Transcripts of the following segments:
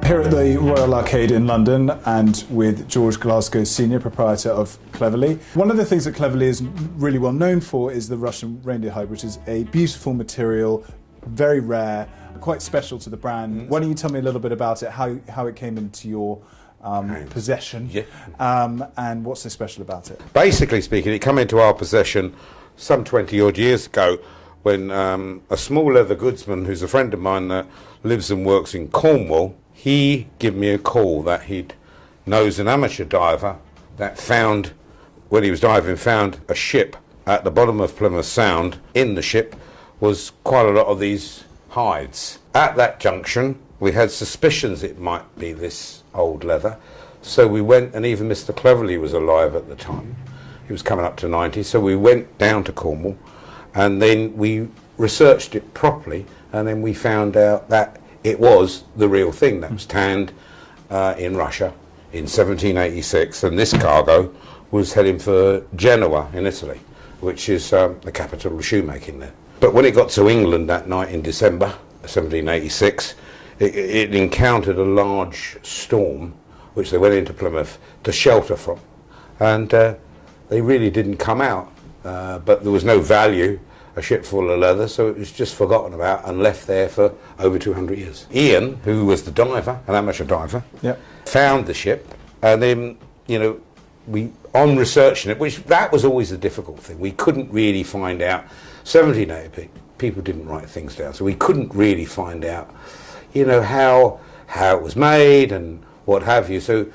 Here at the Royal Arcade in London and with George Glasgow, Senior Proprietor of Cleverley. One of the things that Cleverley is really well known for is the Russian reindeer hide, which is a beautiful material, very rare, quite special to the brand. Why don't you tell me a little bit about it, how it came into your possession, and what's so special about it? Basically speaking, it came into our possession some 20 odd years ago when a small leather goodsman who's a friend of mine that lives and works in Cornwall, he gave me a call that he knows an amateur diver that found, when he was diving, found a ship at the bottom of Plymouth Sound. In the ship was quite a lot of these hides. At that junction, we had suspicions it might be this old leather, so we went, and even Mr. Cleverley was alive at the time. He was coming up to 90, so we went down to Cornwall, and then we researched it properly, and then we found out that it was the real thing that was tanned in Russia in 1786, and this cargo was heading for Genoa in Italy, which is the capital of shoemaking there. But when it got to England that night in December 1786, it encountered a large storm, which they went into Plymouth to shelter from, and they really didn't come out, but there was no value, a ship full of leather, so it was just forgotten about and left there for over 200 years. Ian, who was the diver, an amateur diver, found the ship, and then, you know, we, on researching it, which that was always a difficult thing, we couldn't really find out. 1780 people didn't write things down, so we couldn't really find out, you know, how it was made and what have you. So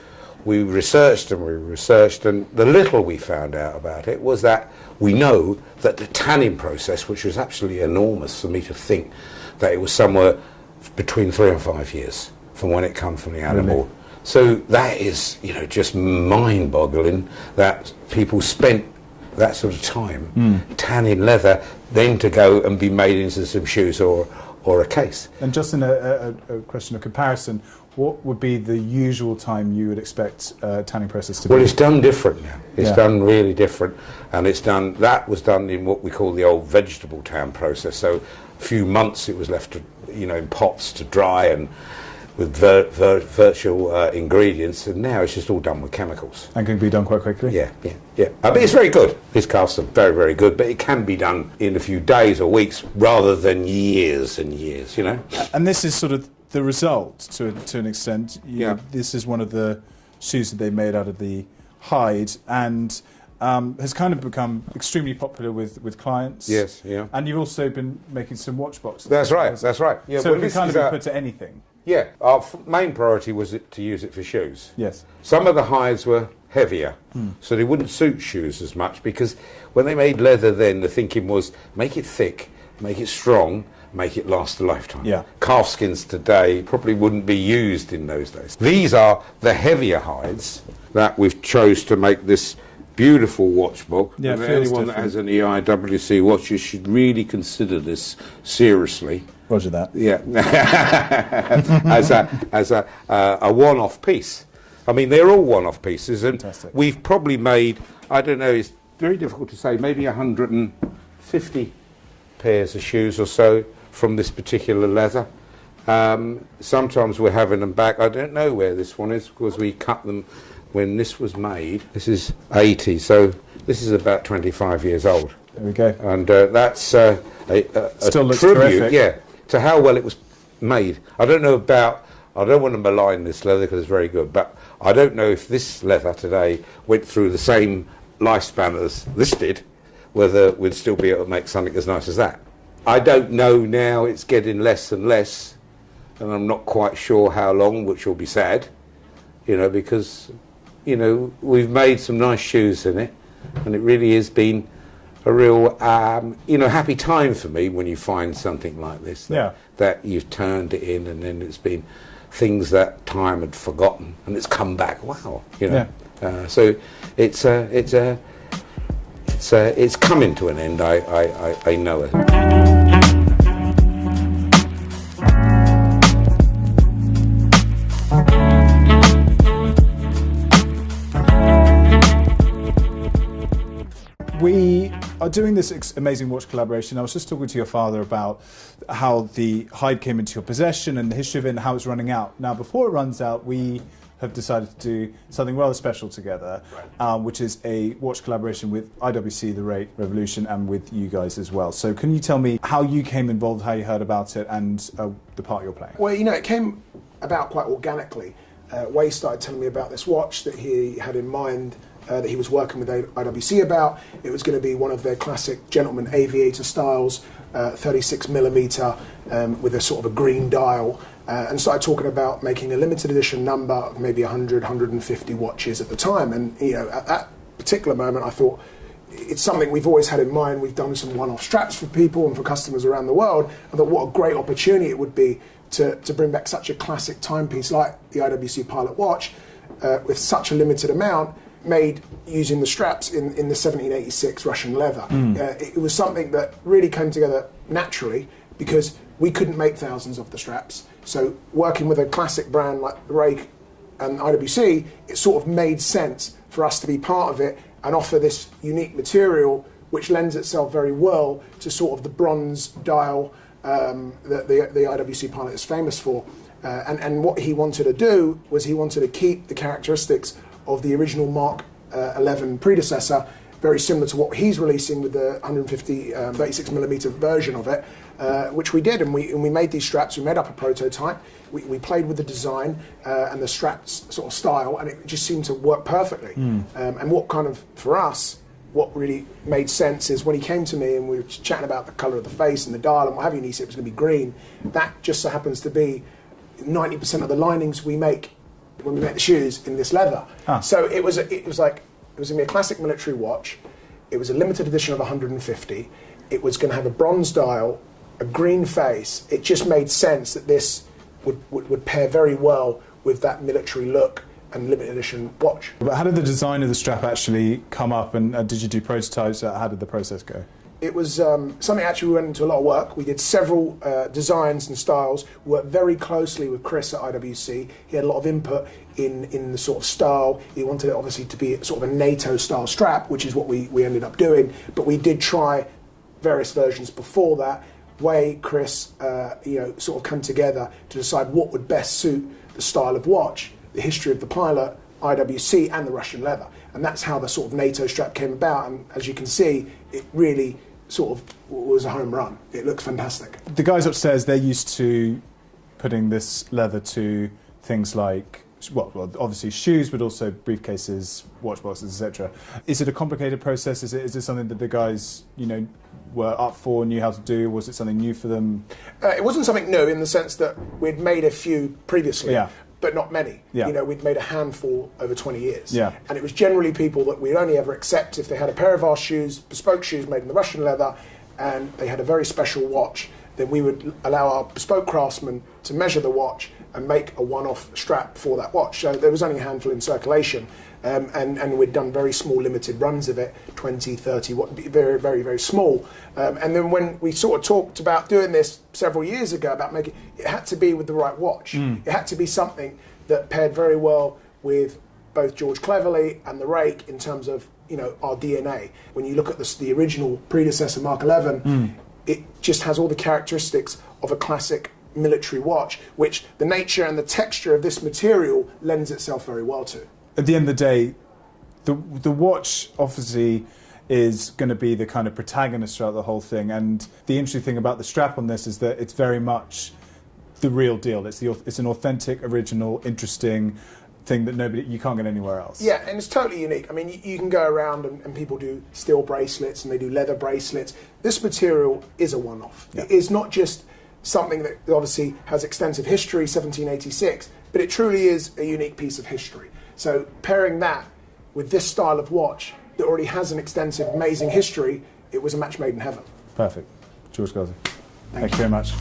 we researched, and the little we found out about it was that we know that the tanning process, which was absolutely enormous for me to think that it was somewhere between 3 and 5 years from when it come from the animal. Really? So that is, you know, just mind-boggling that people spent that sort of time tanning leather, then to go and be made into some shoes or a case. And just in a question of comparison, what would be the usual time you would expect tanning process to be? Well, it's done different now. It's done really different, and that was done in what we call the old vegetable tan process. So a few months it was left to, you know, in pots to dry and with virtual ingredients, and now it's just all done with chemicals. And can be done quite quickly? Yeah. But it's very good. These casts are very, very good, but it can be done in a few days or weeks rather than years and years, you know. And this is sort of the result to an extent. This is one of the shoes that they made out of the hide, and has kind of become extremely popular with clients. Yes, yeah. And you've also been making some watch boxes. That's right. Yeah, so it can kind of be put to anything. Yeah, our main priority was to use it for shoes. Yes. Some of the hides were heavier, so they wouldn't suit shoes as much, because when they made leather then, the thinking was make it thick, make it strong, make it last a lifetime. Yeah. Calf skins today probably wouldn't be used in those days. These are the heavier hides that we've chose to make this beautiful watch book. Yeah, and anyone that has any IWC watches should really consider this seriously. Roger that. Yeah, as a one-off piece. I mean, they're all one-off pieces, and Fantastic. We've probably made, I don't know, it's very difficult to say, maybe 150 pairs of shoes or so from this particular leather. Sometimes we're having them back. I don't know where this one is, because we cut them when this was made. This is 80, so this is about 25 years old. There we go. And that's still looks tribute, terrific. to how well it was made. I don't want to malign this leather because it's very good, but I don't know if this leather today went through the same lifespan as this did, whether we'd still be able to make something as nice as that. I don't know now. It's getting less and less, and I'm not quite sure how long, which will be sad, you know, because, you know, we've made some nice shoes in it, and it really has been a real, you know, happy time for me when you find something like this, that you've turned it in, and then it's been things that time had forgotten, and it's come back. Wow, you know. So it's coming to an end. I know it. We are doing this amazing watch collaboration. I was just talking to your father about how the hide came into your possession and the history of it and how it's running out. Now, before it runs out, we have decided to do something rather special together, which is a watch collaboration with IWC, the Rake Revolution, and with you guys as well. So can you tell me how you came involved, how you heard about it, and the part you're playing? Well, it came about quite organically. Way started telling me about this watch that he had in mind, that he was working with IWC about. It was going to be one of their classic gentleman aviator styles, 36mm, with a sort of a green dial, and started talking about making a limited edition number of maybe 100, 150 watches at the time. And at that particular moment, I thought it's something we've always had in mind. We've done some one-off straps for people and for customers around the world. I thought what a great opportunity it would be to bring back such a classic timepiece like the IWC Pilot watch with such a limited amount, made using the straps in the 1786 Russian leather. It was something that really came together naturally because we couldn't make thousands of the straps. So working with a classic brand like Rake and IWC, it sort of made sense for us to be part of it and offer this unique material which lends itself very well to sort of the bronze dial that the IWC Pilot is famous for. And what he wanted to do was he wanted to keep the characteristics of the original Mark 11 predecessor, very similar to what he's releasing with the 150 36mm version of it, which we did, and we made these straps. We made up a prototype. We played with the design and the straps sort of style, and it just seemed to work perfectly. And what kind of, for us, what really made sense is when he came to me and we were chatting about the colour of the face and the dial and what have you, and he said it was going to be green. That just so happens to be 90% of the linings we make when we make the shoes in this leather. So it was going to be a classic military watch. It was a limited edition of 150. It was going to have a bronze dial, a green face. It just made sense that this would pair very well with that military look and limited edition watch. But how did the design of the strap actually come up, and did you do prototypes? How did the process go? It was something actually we went into a lot of work. We did several designs and styles, worked very closely with Chris at IWC. He had a lot of input in the sort of style. He wanted it obviously to be sort of a NATO style strap, which is what we ended up doing. But we did try various versions before that. Chris, sort of come together to decide what would best suit the style of watch, the history of the Pilot, IWC and the Russian leather. And that's how the sort of NATO strap came about. And as you can see, it really sort of was a home run. It looks fantastic. The guys upstairs, they're used to putting this leather to things like, well, obviously shoes, but also briefcases, watch boxes, etc. Is it a complicated process? Is it something that the guys, were up for, knew how to do? Was it something new for them? It wasn't something new in the sense that we'd made a few previously. But not many. We'd made a handful over 20 years. And it was generally people that we'd only ever accept if they had a pair of our shoes, bespoke shoes made in the Russian leather, and they had a very special watch. Then we would allow our bespoke craftsmen to measure the watch and make a one-off strap for that watch. So there was only a handful in circulation, and we'd done very small limited runs of it, 20, 30, very, very, very small. And then when we sort of talked about doing this several years ago, about making it had to be with the right watch. It had to be something that paired very well with both George Cleverley and the Rake in terms of our DNA. When you look at the original predecessor Mark 11, it just has all the characteristics of a classic military watch, which the nature and the texture of this material lends itself very well to. At the end of the day, the watch obviously is going to be the kind of protagonist throughout the whole thing, and the interesting thing about the strap on this is that it's very much the real deal. It's an authentic, original, interesting thing that you can't get anywhere else. Yeah, and it's totally unique. I mean, you can go around and people do steel bracelets and they do leather bracelets. This material is a one-off. It is not just something that obviously has extensive history, 1786, but it truly is a unique piece of history. So pairing that with this style of watch that already has an extensive, amazing history, it was a match made in heaven. Perfect. George Glasgow. Thank you very much.